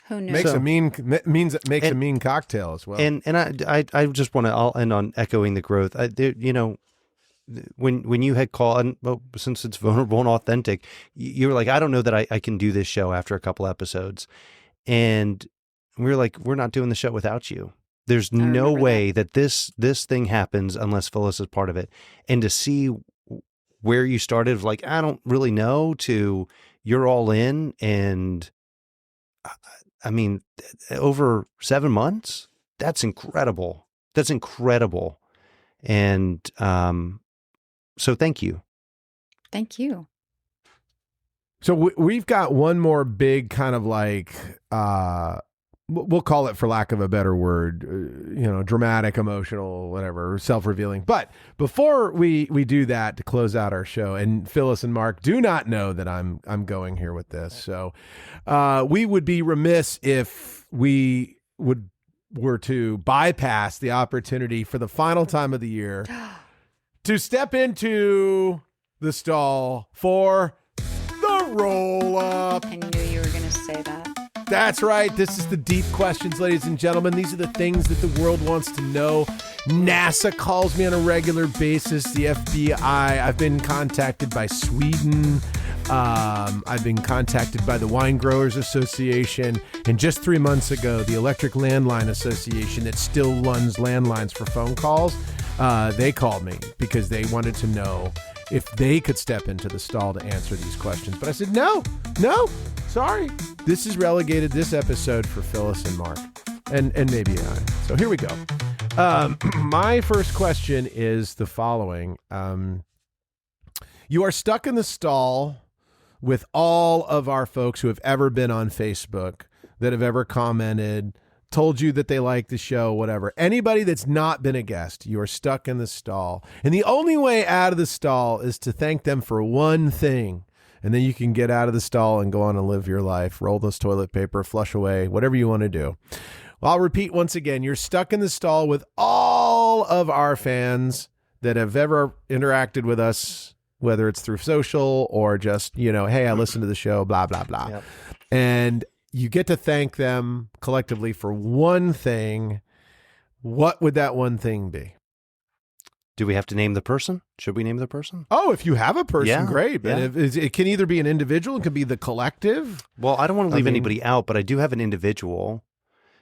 Who knew? Makes a mean cocktail as well. And I just want to, I'll end on echoing the growth. When you had called, and since it's vulnerable and authentic, you were like, I don't know that I can do this show after a couple episodes. And we were like, we're not doing the show without you. There's no way that this thing happens unless Phyllis is part of it. And to see where you started, like, I don't really know, to you're all in. And I mean, over 7 months, that's incredible. That's incredible. And, so thank you. Thank you. So we've got one more big kind of like, we'll call it, for lack of a better word, dramatic, emotional, whatever, self-revealing. But before we do that, to close out our show, and Phyllis and Mark do not know that I'm going here with this. So we would be remiss if we were to bypass the opportunity for the final time of the year to step into the stall for the roll-up. I knew you were going to say that. That's right. This is the deep questions, ladies and gentlemen. These are the things that the world wants to know. NASA calls me on a regular basis. The FBI. I've been contacted by Sweden. I've been contacted by the Wine Growers Association. And just 3 months ago, the Electric Landline Association that still runs landlines for phone calls, they called me because they wanted to know if they could step into the stall to answer these questions. But I said, no, sorry. This is relegated this episode for Phyllis and Mark and maybe I. So here we go. My first question is the following. You are stuck in the stall with all of our folks who have ever been on Facebook, that have ever commented, told you that they like the show, whatever. Anybody that's not been a guest, you are stuck in the stall. And the only way out of the stall is to thank them for one thing. And then you can get out of the stall and go on and live your life. Roll this toilet paper, flush away, whatever you want to do. Well, I'll repeat once again. You're stuck in the stall with all of our fans that have ever interacted with us, whether it's through social or just, hey, I listened to the show, blah, blah, blah. Yep. And you get to thank them collectively for one thing. What would that one thing be? Do we have to name the person? Should we name the person? Oh, if you have a person, great. Yeah. And it can either be an individual, it can be the collective. Well, I don't want to leave anybody out, but I do have an individual.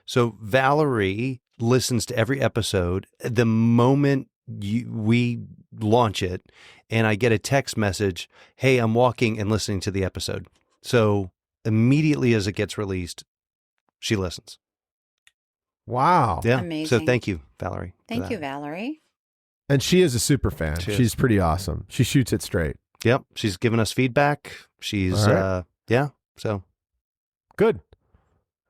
So Valerie listens to every episode. The moment we launch it, and I get a text message, hey, I'm walking and listening to the episode. So immediately as it gets released, she listens. Wow. Yeah. Amazing. So thank you, Valerie. Thank you, Valerie. And she is a super fan. She's pretty awesome. She shoots it straight. Yep. She's given us feedback. She's, so. Good.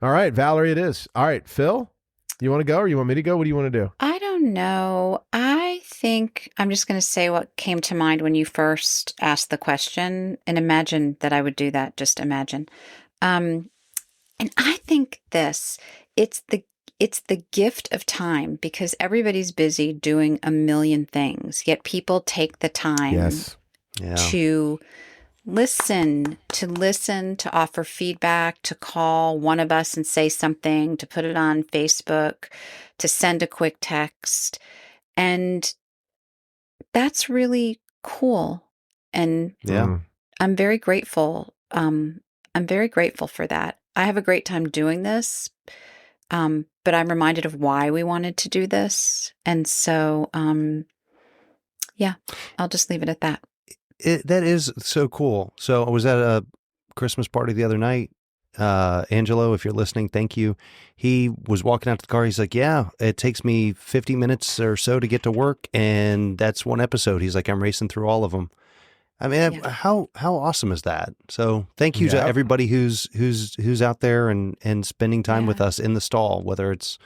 All right, Valerie, it is. All right, Phil, you want to go or you want me to go? What do you want to do? I don't know. I think I'm just going to say what came to mind when you first asked the question, and imagine that I would do that. Just imagine. And I think it's the gift of time, because everybody's busy doing a million things, yet people take the time to listen, to offer feedback, to call one of us and say something, to put it on Facebook, to send a quick text. And that's really cool. And I'm very grateful. I'm very grateful for that. I have a great time doing this. But I'm reminded of why we wanted to do this. And so, I'll just leave it at that. That is so cool. So I was at a Christmas party the other night. Angelo, if you're listening, thank you. He was walking out to the car. He's like, yeah, it takes me 50 minutes or so to get to work. And that's one episode. He's like, I'm racing through all of them. I mean, how awesome is that? So thank you to everybody who's out there and spending time with us in the stall, whether it's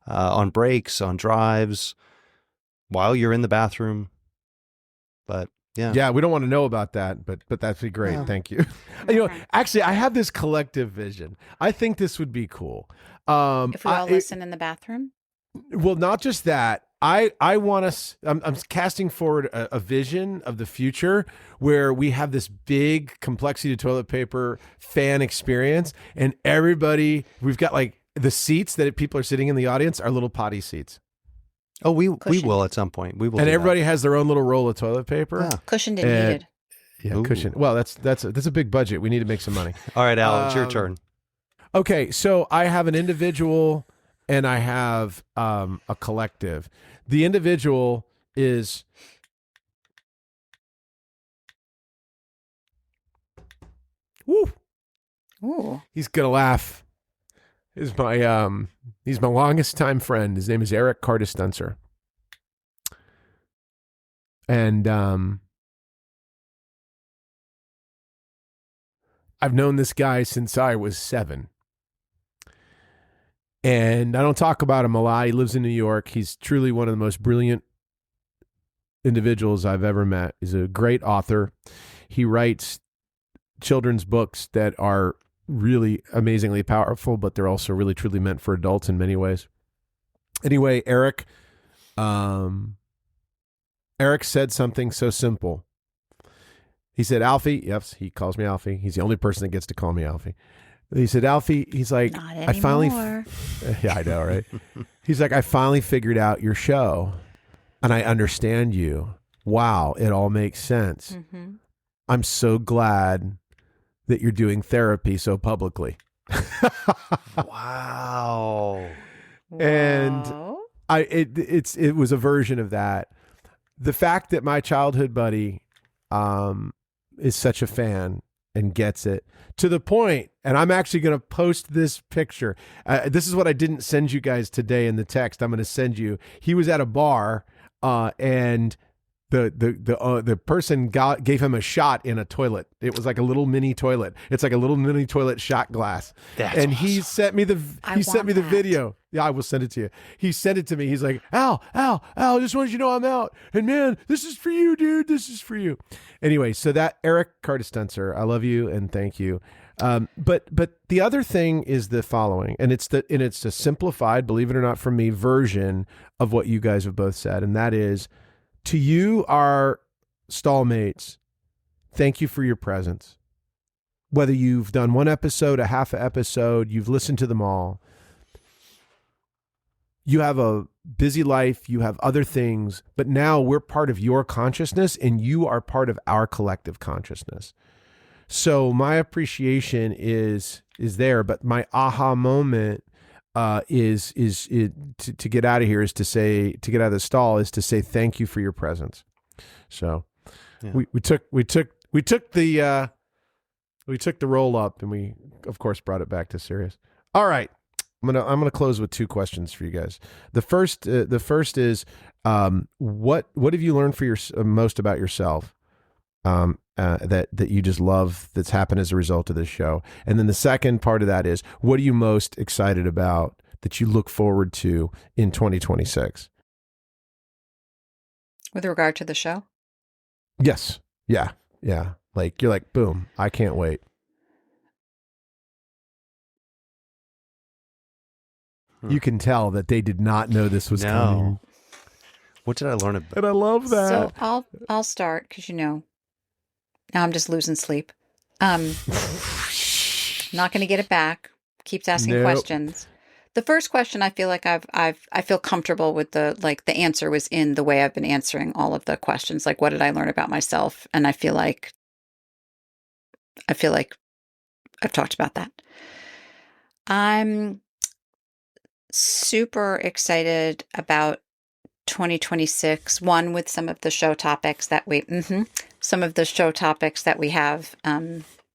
on breaks, on drives, while you're in the bathroom. But yeah, we don't want to know about that, but that'd be great. Thank you. Actually, I have this collective vision. I think this would be cool. If we all listen in the bathroom? Well, not just that. I want us, I'm casting forward a vision of the future where we have this big complexity of toilet paper fan experience, and everybody, we've got like the seats that people are sitting in the audience are little potty seats. Oh, we will at some point. We will. And everybody has their own little roll of toilet paper. Yeah. Cushioned and heated. Yeah, cushioned. Well, that's a big budget. We need to make some money. All right, Al, it's your turn. Okay, so I have an individual and I have a collective. The individual is Ooh. He's gonna laugh. He's my longest time friend. His name is Eric Cardistuncer. And I've known this guy since I was 7. And I don't talk about him a lot. He lives in New York. He's truly one of the most brilliant individuals I've ever met. He's a great author. He writes children's books that are really amazingly powerful, but they're also really truly meant for adults in many ways. Anyway, Eric said something so simple. He said, Alfie, yes, he calls me Alfie. He's the only person that gets to call me Alfie. He said, Alfie, he's like, Not I finally, anymore. yeah, I know, right? He's like, I finally figured out your show and I understand you. Wow, it all makes sense. Mm-hmm. I'm so glad that you're doing therapy so publicly. Wow. And Whoa. it was a version of that. The fact that my childhood buddy is such a fan and gets it to the point, and I'm actually going to post this picture. This is what I didn't send you guys today in the text. I'm going to send you. He was at a bar, and the person gave him a shot in a toilet. It was like a little mini toilet. It's like a little mini toilet shot glass. And he sent me the video. Yeah, I will send it to you. He sent it to me. He's like, Al, I just wanted you to know I'm out. And man, this is for you, dude. This is for you. Anyway, so that Eric Cartestenser, I love you and thank you. But the other thing is the following, and it's a simplified, believe it or not, from me, version of what you guys have both said, and that is, to you, our stallmates, thank you for your presence. Whether you've done one episode, a half an episode, you've listened to them all. You have a busy life, you have other things, but now we're part of your consciousness and you are part of our collective consciousness. So my appreciation is there, but my aha moment is to get out of here is to say, to get out of the stall is to say thank you for your presence. So yeah. we took the roll up and we of course brought it back to serious. All right. I'm gonna close with two questions for you guys. The first is what have you learned for most about yourself that you just love that's happened as a result of this show, and then the second part of that is what are you most excited about that you look forward to in 2026? With regard to the show? Yes. Yeah. Like you're like, boom, I can't wait. You can tell that they did not know this was coming. What did I learn about? And I love that. So I'll start because now I'm just losing sleep. Not going to get it back. Keeps asking questions. The first question, I feel like I feel comfortable with the answer was in the way I've been answering all of the questions. Like, what did I learn about myself? And I feel like I've talked about that. I'm super excited about 2026. One, with some of the show topics that we have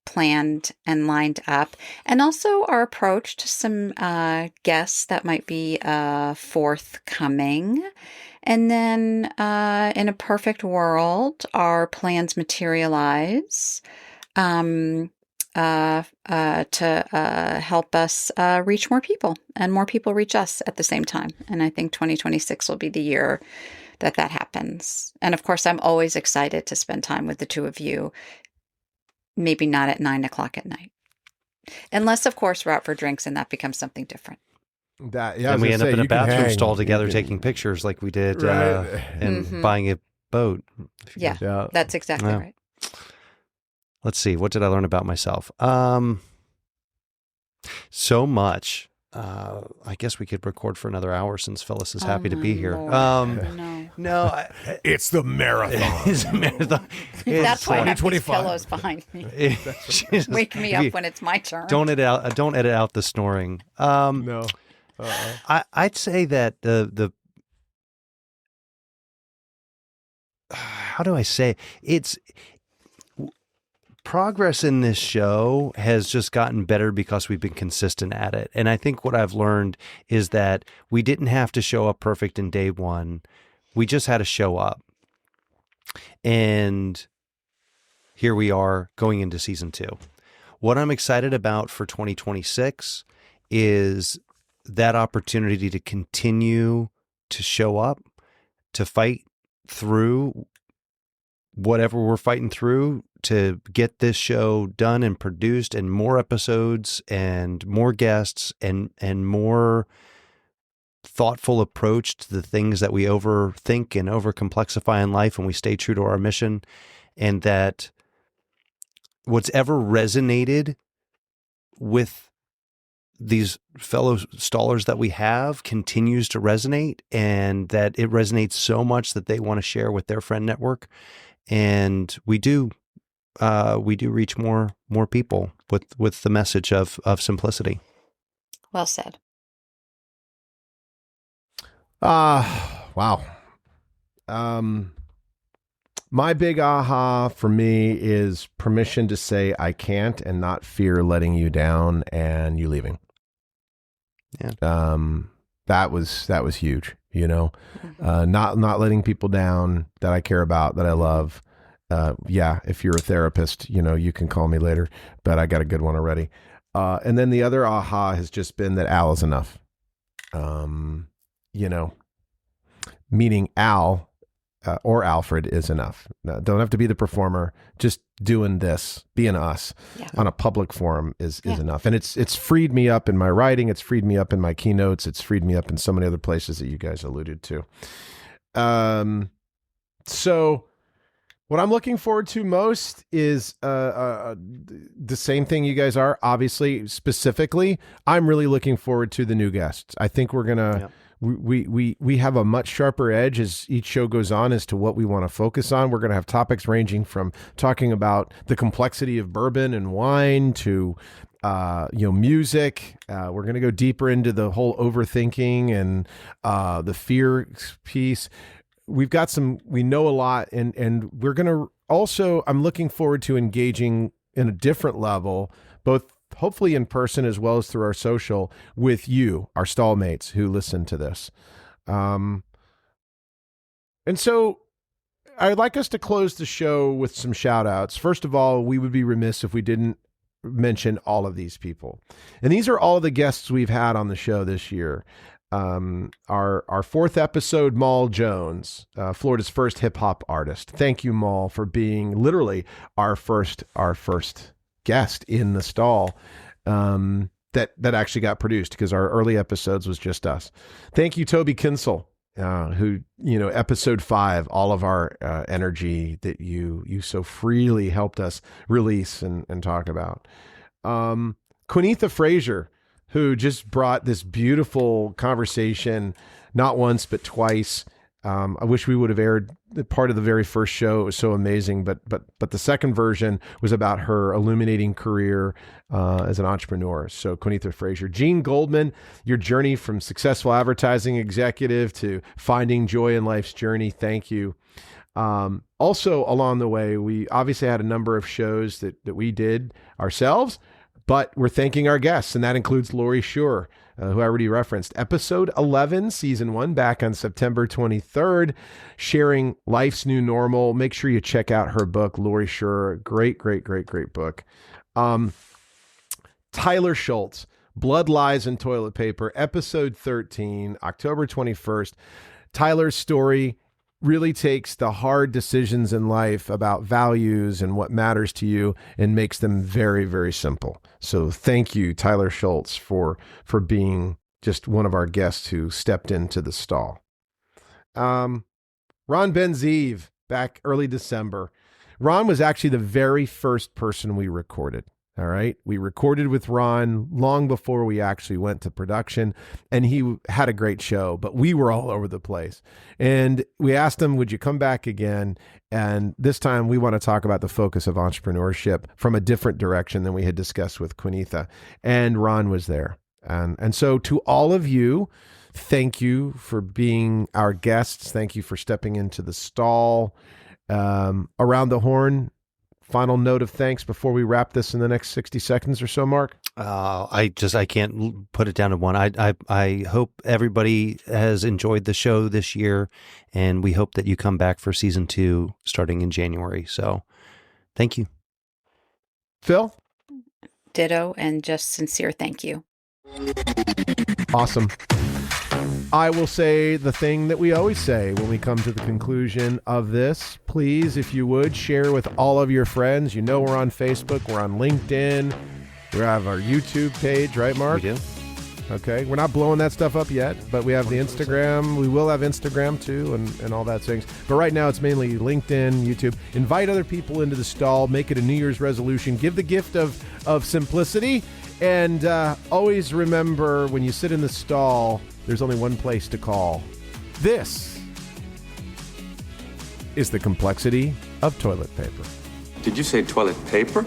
planned and lined up, and also our approach to some guests that might be forthcoming. And then, in a perfect world, our plans materialize to help us reach more people, and more people reach us at the same time. And I think 2026 will be the year that happens. And of course, I'm always excited to spend time with the two of you, maybe not at 9:00 at night. Unless, of course, we're out for drinks and that becomes something different. And we end up in a bathroom stall together taking pictures like we did and buying a boat. Yeah, that's exactly right. Let's see. What did I learn about myself? So much. I guess we could record for another hour since Phyllis is happy to be here. No, it's the marathon. It's a marathon. That's why I have these pillows behind me. Wake me up when it's my turn. Don't edit out the snoring. No. I'd say that the how do I say it's progress in this show has just gotten better because we've been consistent at it. And I think what I've learned is that we didn't have to show up perfect in day one. We just had to show up. And here we are going into season 2. What I'm excited about for 2026 is that opportunity to continue to show up, to fight through whatever we're fighting through, to get this show done and produced, and more episodes and more guests and more thoughtful approach to the things that we overthink and overcomplexify in life, and we stay true to our mission. And that what's ever resonated with these fellow stallers that we have continues to resonate, and that it resonates so much that they want to share with their friend network. And we do reach more people with the message of simplicity. Well said. Wow. My big aha for me is permission to say I can't and not fear letting you down and you leaving. Yeah. That was huge, not letting people down that I care about, that I love. Yeah, if you're a therapist, you can call me later, but I got a good one already. And then the other aha has just been that Al is enough. Meaning Al or Alfred is enough. No, don't have to be the performer. Just doing this, being us on a public forum is enough. And it's freed me up in my writing. It's freed me up in my keynotes. It's freed me up in so many other places that you guys alluded to. So what I'm looking forward to most is the same thing you guys are. Obviously, specifically, I'm really looking forward to the new guests. I think we're gonna we have a much sharper edge as each show goes on as to what we want to focus on. We're gonna have topics ranging from talking about the complexity of bourbon and wine to music. We're gonna go deeper into the whole overthinking and the fear piece. We've got we know a lot, and we're going to also, I'm looking forward to engaging in a different level, both hopefully in person as well as through our social, with you, our stallmates who listen to this. And so I'd like us to close the show with some shout outs. First of all, we would be remiss if we didn't mention all of these people. And these are all the guests we've had on the show this year. Our fourth episode, Maul Jones, Florida's first hip hop artist. Thank you, Maul, for being literally our first guest in the stall that actually got produced, because our early episodes was just us. Thank you, Toby Kinsel, who, episode 5, all of our energy that you so freely helped us release and talk about. Quinetha Frazier, who just brought this beautiful conversation, not once, but twice. I wish we would have aired part of the very first show. It was so amazing. But the second version was about her illuminating career as an entrepreneur. So Quinetha Frazier. Gene Goldman, your journey from successful advertising executive to finding joy in life's journey. Thank you. Also along the way, we obviously had a number of shows that we did ourselves, but we're thanking our guests, and that includes Lori Shure, who I already referenced. Episode 11, Season 1, back on September 23rd, sharing life's new normal. Make sure you check out her book, Lori Shure. Great book. Tyler Schultz, Blood, Lies, and Toilet Paper, Episode 13, October 21st. Tyler's story really takes the hard decisions in life about values and what matters to you and makes them very, very simple. So thank you, Tyler Schultz, for being just one of our guests who stepped into the stall. Ron Benzeev, back early December. Ron was actually the very first person we recorded. All right. We recorded with Ron long before we actually went to production, and he had a great show, but we were all over the place. And we asked him, would you come back again? And this time we want to talk about the focus of entrepreneurship from a different direction than we had discussed with Quinetha. And Ron was there. And so to all of you, thank you for being our guests. Thank you for stepping into the stall. Around the horn, final note of thanks before we wrap this in the next 60 seconds or so, Mark? I can't put it down to one. I hope everybody has enjoyed the show this year, and we hope that you come back for season 2 starting in January. So thank you. Phil? Ditto, and just sincere thank you. Awesome. I will say the thing that we always say when we come to the conclusion of this. Please, if you would, share with all of your friends. We're on Facebook, we're on LinkedIn, we have our YouTube page, right, Mark? We do. Okay, we're not blowing that stuff up yet, but we have the Instagram. We will have Instagram too, and all that things. But right now it's mainly LinkedIn, YouTube. Invite other people into the stall. Make it a New Year's resolution. Give the gift of simplicity, And always remember, when you sit in the stall, there's only one place to call. This is the complexity of toilet paper. Did you say toilet paper?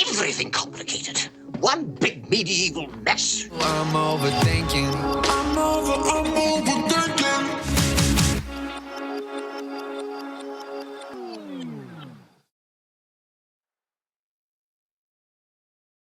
Everything complicated. One big medieval mess. I'm overthinking. I'm overthinking.